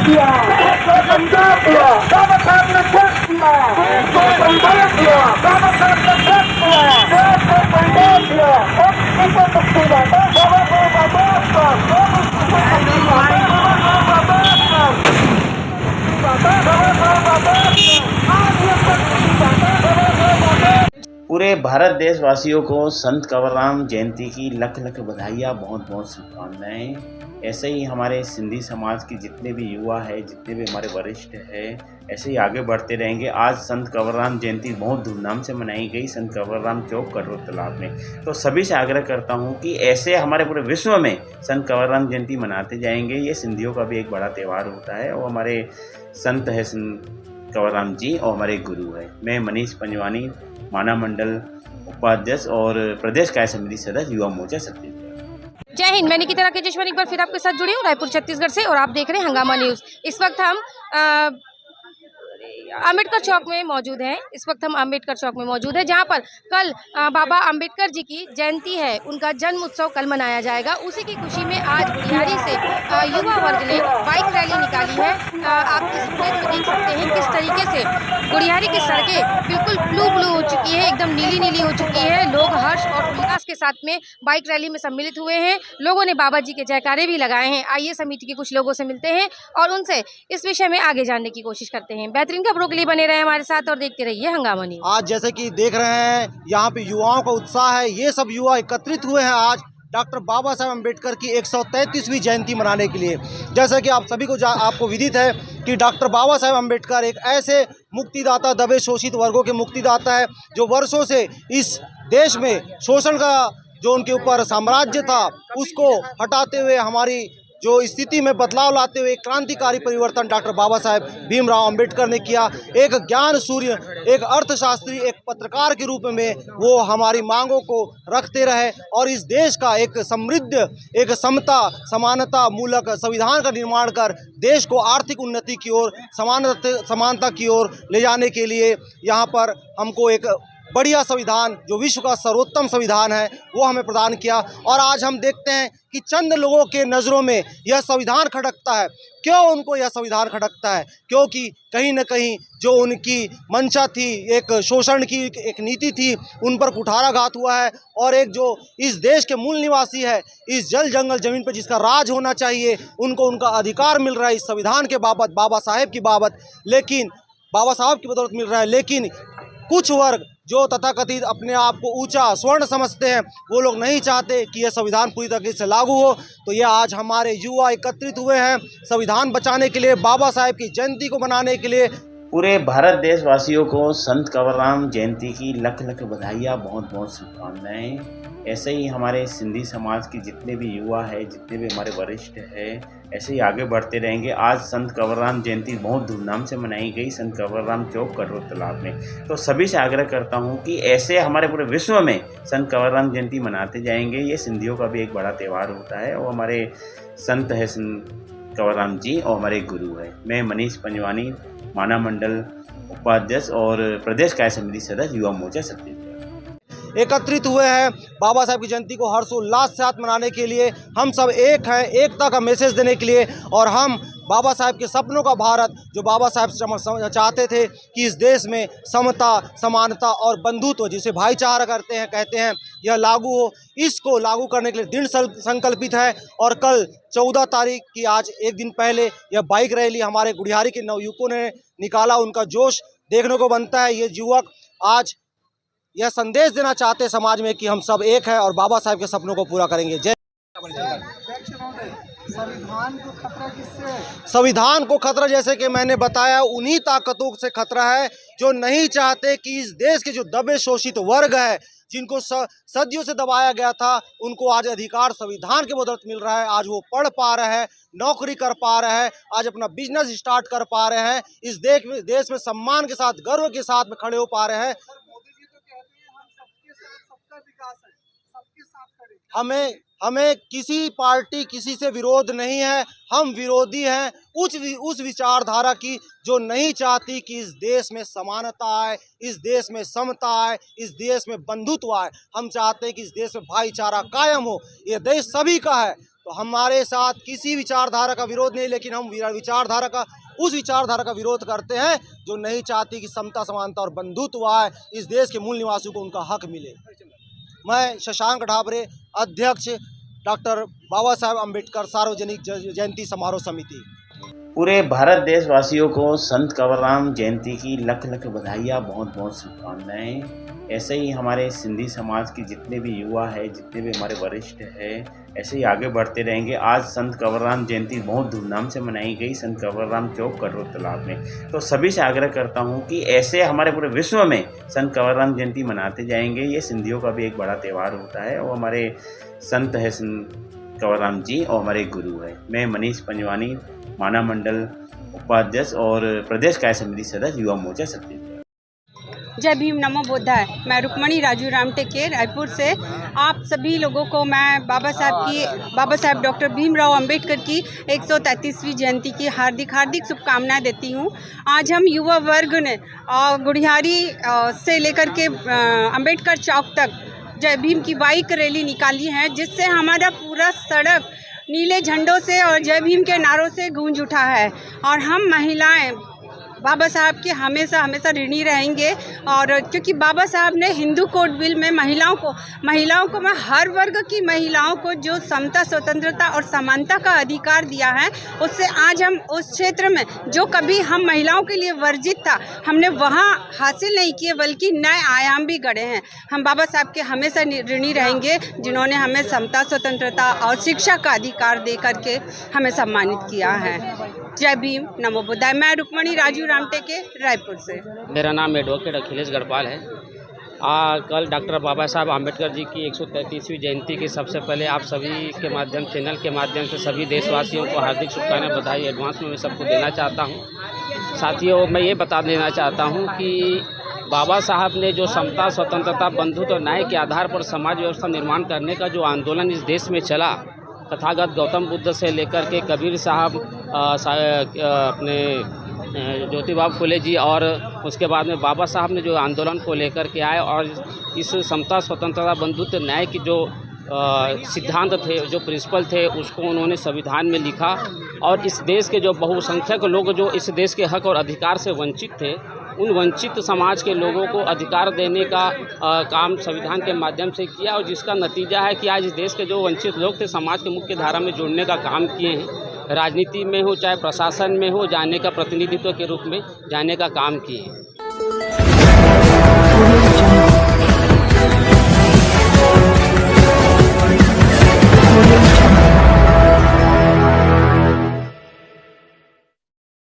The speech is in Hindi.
किया, देश को समझा दिया, बाबा साहब ने देश किया, देश को समझा दिया, बाबा साहब ने देश किया, देश को समझा दिया, अब किसे मुक्ति दाता बाबा साहब आंबेडकर, अब किसे मुक्ति दाता बाबा साहब आंबेडकर, बाबा साहब आंबेडकर, आज ये मुक्ति दाता बाबा साहब आंबेडकर। पूरे भारत देशवासियों को संत कंवरराम जयंती की लख लख बधाइयाँ, बहुत बहुत शुभकामनाएं। ऐसे ही हमारे सिंधी समाज के जितने भी युवा है, जितने भी हमारे वरिष्ठ है, ऐसे ही आगे बढ़ते रहेंगे। आज संत कंवरराम जयंती बहुत धूमधाम से मनाई गई संत कंवरराम चौक कटोर तालाब में। तो सभी से आग्रह करता हूँ कि ऐसे हमारे पूरे विश्व में संत कंवरराम जयंती मनाते जाएंगे। ये सिंधियों का भी एक बड़ा त्यौहार होता है और हमारे संत है संत कंवरराम जी और हमारे गुरु है। मैं मनीष पंजवानी, माना मंडल उपाध्यक्ष और प्रदेश कार्य समिति सदस्य, युवा मोर्चा छत्तीसगढ़। जय हिंद। मैं निकिता राकेशेश्वर एक बार फिर आपके साथ जुड़ी हूँ रायपुर छत्तीसगढ़ से, और आप देख रहे हैं हंगामा न्यूज़। इस वक्त हम अम्बेडकर चौक में मौजूद हैं। इस वक्त हम अम्बेडकर चौक में मौजूद है, जहां पर कल बाबा अम्बेडकर जी की जयंती है। उनका जन्म उत्सव कल मनाया जाएगा। उसी की खुशी में आज गुड़ियारी से युवा वर्ग ने बाइक रैली निकाली है। आप इस फुटेज में देख सकते हैं किस तरीके से गुड़ियारी की सड़कें बिल्कुल ब्लू हो चुकी है, एकदम नीली नीली हो चुकी है। लोग हर्ष और उल्लास के साथ में बाइक रैली में सम्मिलित हुए हैं। लोगों ने बाबा जी के जयकारे भी लगाए हैं। आइए समिति के कुछ लोगों से मिलते हैं और उनसे इस विषय में आगे जानने की कोशिश करते हैं। बेहतरीन खबरों के लिए बने रहे हमारे साथ और देखते रहिए हंगामा न्यूज़। आज जैसे कि देख रहे हैं यहाँ पे युवाओं का उत्साह है। ये सब युवा एकत्रित हुए हैं आज डॉक्टर बाबा साहब अम्बेडकर की 133वीं जयंती मनाने के लिए। जैसा कि आप सभी को आपको विदित है कि डॉक्टर बाबा साहब अम्बेडकर एक ऐसे मुक्तिदाता, दबे शोषित वर्गों के मुक्तिदाता है जो वर्षों से इस देश में शोषण का जो उनके ऊपर साम्राज्य था उसको हटाते हुए हमारी जो स्थिति में बदलाव लाते हुए क्रांतिकारी परिवर्तन डॉक्टर बाबा साहेब भीमराव अंबेडकर ने किया। एक ज्ञान सूर्य, एक अर्थशास्त्री, एक पत्रकार के रूप में वो हमारी मांगों को रखते रहे और इस देश का एक समृद्ध, एक समता समानता मूलक संविधान का निर्माण कर देश को आर्थिक उन्नति की ओर, समानता की ओर ले जाने के लिए यहाँ पर हमको एक बढ़िया संविधान, जो विश्व का सर्वोत्तम संविधान है, वो हमें प्रदान किया। और आज हम देखते हैं कि चंद लोगों के नज़रों में यह संविधान खटकता है। क्यों उनको यह संविधान खटकता है? क्योंकि कहीं न कहीं जो उनकी मंशा थी, एक शोषण की एक नीति थी, उन पर कुठाराघात हुआ है। और एक जो इस देश के मूल निवासी है, इस जल जंगल ज़मीन पर जिसका राज होना चाहिए, उनको उनका अधिकार मिल रहा है इस संविधान के बाबत, बाबा साहेब की बाबत, लेकिन बाबा साहब की बदौलत मिल रहा है। लेकिन कुछ वर्ग जो तथाकथित अपने आप को ऊंचा स्वर्ण समझते हैं, वो लोग नहीं चाहते कि यह संविधान पूरी तरीके से लागू हो। तो ये आज हमारे युवा एकत्रित हुए हैं संविधान बचाने के लिए, बाबा साहेब की जयंती को मनाने के लिए। पूरे भारत देशवासियों को संत कंवरराम जयंती की लख लख बधाइयाँ, बहुत बहुत शुभकामनाएं। ऐसे ही हमारे सिंधी समाज के जितने भी युवा है, जितने भी हमारे वरिष्ठ है, ऐसे ही आगे बढ़ते रहेंगे। आज संत कंवरराम जयंती बहुत धूमधाम से मनाई गई संत कंवरराम चौक कटोर तालाब में। तो सभी से आग्रह करता हूँ कि ऐसे हमारे पूरे विश्व में संत कंवरराम जयंती मनाते जाएंगे। ये सिंधियों का भी एक बड़ा त्यौहार होता है और हमारे संत है संत कंवरराम जी और हमारे गुरु है। मैं मनीष पंजवानी, माना मंडल उपाध्यक्ष और प्रदेश कार्य समिति सदस्य, युवा मोर्चा छत्तीसगढ़। एकत्रित हुए हैं बाबा साहब की जयंती को हर्षोल्लास के साथ मनाने के लिए। हम सब एक हैं, एकता का मैसेज देने के लिए। और हम बाबा साहब के सपनों का भारत, जो बाबा साहब चाहते थे कि इस देश में समता, समानता और बंधुत्व, जिसे भाईचारा कहते हैं, यह लागू हो, इसको लागू करने के लिए दृढ़ संकल्पित है। और कल 14 तारीख की, आज एक दिन पहले, यह बाइक रैली हमारे गुड़ियारी के नवयुवकों ने निकाला। उनका जोश देखने को बनता है। ये युवक आज यह संदेश देना चाहते हैं समाज में कि हम सब एक हैं और बाबा साहब के सपनों को पूरा करेंगे। जय। संविधान को खतरा किससे? संविधान को खतरा, जैसे कि मैंने बताया, उन्हीं ताकतों से खतरा है जो नहीं चाहते कि इस देश के जो दबे शोषित वर्ग है, जिनको सदियों से दबाया गया था, उनको आज अधिकार संविधान के बदौलत मिल रहा है। आज वो पढ़ पा रहे हैं, नौकरी कर पा रहे हैं, आज अपना बिजनेस स्टार्ट कर पा रहे हैं, इस देश में सम्मान के साथ, गर्व के साथ में खड़े हो पा रहे हैं। हमें किसी पार्टी, किसी से विरोध नहीं है। हम विरोधी हैं उस विचारधारा की जो नहीं चाहती कि इस देश में समानता आए, इस देश में समता आए, इस देश में बंधुत्व आए। हम चाहते हैं कि इस देश में भाईचारा कायम हो। ये देश सभी का है, तो हमारे साथ किसी विचारधारा का विरोध नहीं, लेकिन हम विचारधारा का उस विचारधारा का विरोध करते हैं जो नहीं चाहती कि समता, समानता और बंधुत्व आए, इस देश के मूल निवासियों को उनका हक मिले। मैं शशांक ढाबरे, अध्यक्ष डॉक्टर बाबा साहेब अम्बेडकर सार्वजनिक जयंती समारोह समिति। पूरे भारत देशवासियों को संत कंवरराम जयंती की लख लख बधाइयाँ, बहुत बहुत शुभकामनाएं। ऐसे ही हमारे सिंधी समाज के जितने भी युवा है, जितने भी हमारे वरिष्ठ हैं, ऐसे ही आगे बढ़ते रहेंगे। आज संत कंवरराम जयंती बहुत धूमधाम से मनाई गई संत कंवरराम चौक कटोर तालाब में। तो सभी से आग्रह करता हूं कि ऐसे हमारे पूरे विश्व में संत कंवरराम जयंती मनाते जाएंगे। ये सिंधियों का भी एक बड़ा त्यौहार होता है और हमारे संत है संत कंवरराम जी और हमारे गुरु है। मैं मनीष पंजवानी, माना मंडल उपाध्यक्ष और प्रदेश कार्य समिति सदस्य, युवा मोर्चा छत्तीसगढ़। जय भीम, नमो बुद्धाय। मैं रुक्मणी राजू रामटेके रायपुर से आप सभी लोगों को मैं बाबा साहब डॉक्टर भीमराव अंबेडकर की 133वीं जयंती की हार्दिक शुभकामनाएं देती हूं। आज हम युवा वर्ग ने गुढ़ियारी से लेकर के अंबेडकर चौक तक जय भीम की बाइक रैली निकाली है, जिससे हमारा पूरा सड़क नीले झंडों से और जय भीम के नारों से गूंज उठा है। और हम महिलाएं बाबा साहब के हमेशा ऋणी रहेंगे। और क्योंकि बाबा साहब ने हिंदू कोड बिल में महिलाओं को मैं हर वर्ग की महिलाओं को जो समता, स्वतंत्रता और समानता का अधिकार दिया है, उससे आज हम उस क्षेत्र में जो कभी हम महिलाओं के लिए वर्जित था, हमने वहाँ हासिल नहीं किए, बल्कि नए आयाम भी गढ़े हैं। हम बाबा साहब के हमेशा ऋणी रहेंगे, जिन्होंने हमें समता, स्वतंत्रता और शिक्षा का अधिकार दे करके हमें सम्मानित किया है। जय भीम, नमो बुद्धाय। मैं रुक्मणी राजू रामटेके रायपुर से। मेरा नाम एडवोकेट अखिलेश गढ़पाल है। कल डॉक्टर बाबा साहब आम्बेडकर जी की 133वीं जयंती की सबसे पहले आप सभी के माध्यम, चैनल के माध्यम से सभी देशवासियों को हार्दिक शुभकामनाएं, बधाई एडवांस में मैं सबको देना चाहता हूं। साथियों, मैं ये बता देना चाहता हूं कि बाबा साहब ने जो समता, स्वतंत्रता, बंधुत्व और न्याय के आधार पर समाज व्यवस्था निर्माण करने का जो आंदोलन इस देश में चला, तथागत गौतम बुद्ध से लेकर के कबीर साहब, अपने ज्योतिबा फुले जी, और उसके बाद में बाबा साहब ने जो आंदोलन को लेकर के आए और इस समता, स्वतंत्रता, बंधुत्व, न्याय की जो सिद्धांत थे, जो प्रिंसिपल थे, उसको उन्होंने संविधान में लिखा। और इस देश के जो बहुसंख्यक लोग जो इस देश के हक और अधिकार से वंचित थे, उन वंचित समाज के लोगों को अधिकार देने का काम संविधान के माध्यम से किया, और जिसका नतीजा है कि आज इस देश के जो वंचित लोग थे, समाज के मुख्य धारा में जुड़ने का काम किए हैं। राजनीति में हो चाहे प्रशासन में हो, जाने का प्रतिनिधित्व के रूप में जाने का काम किए हैं।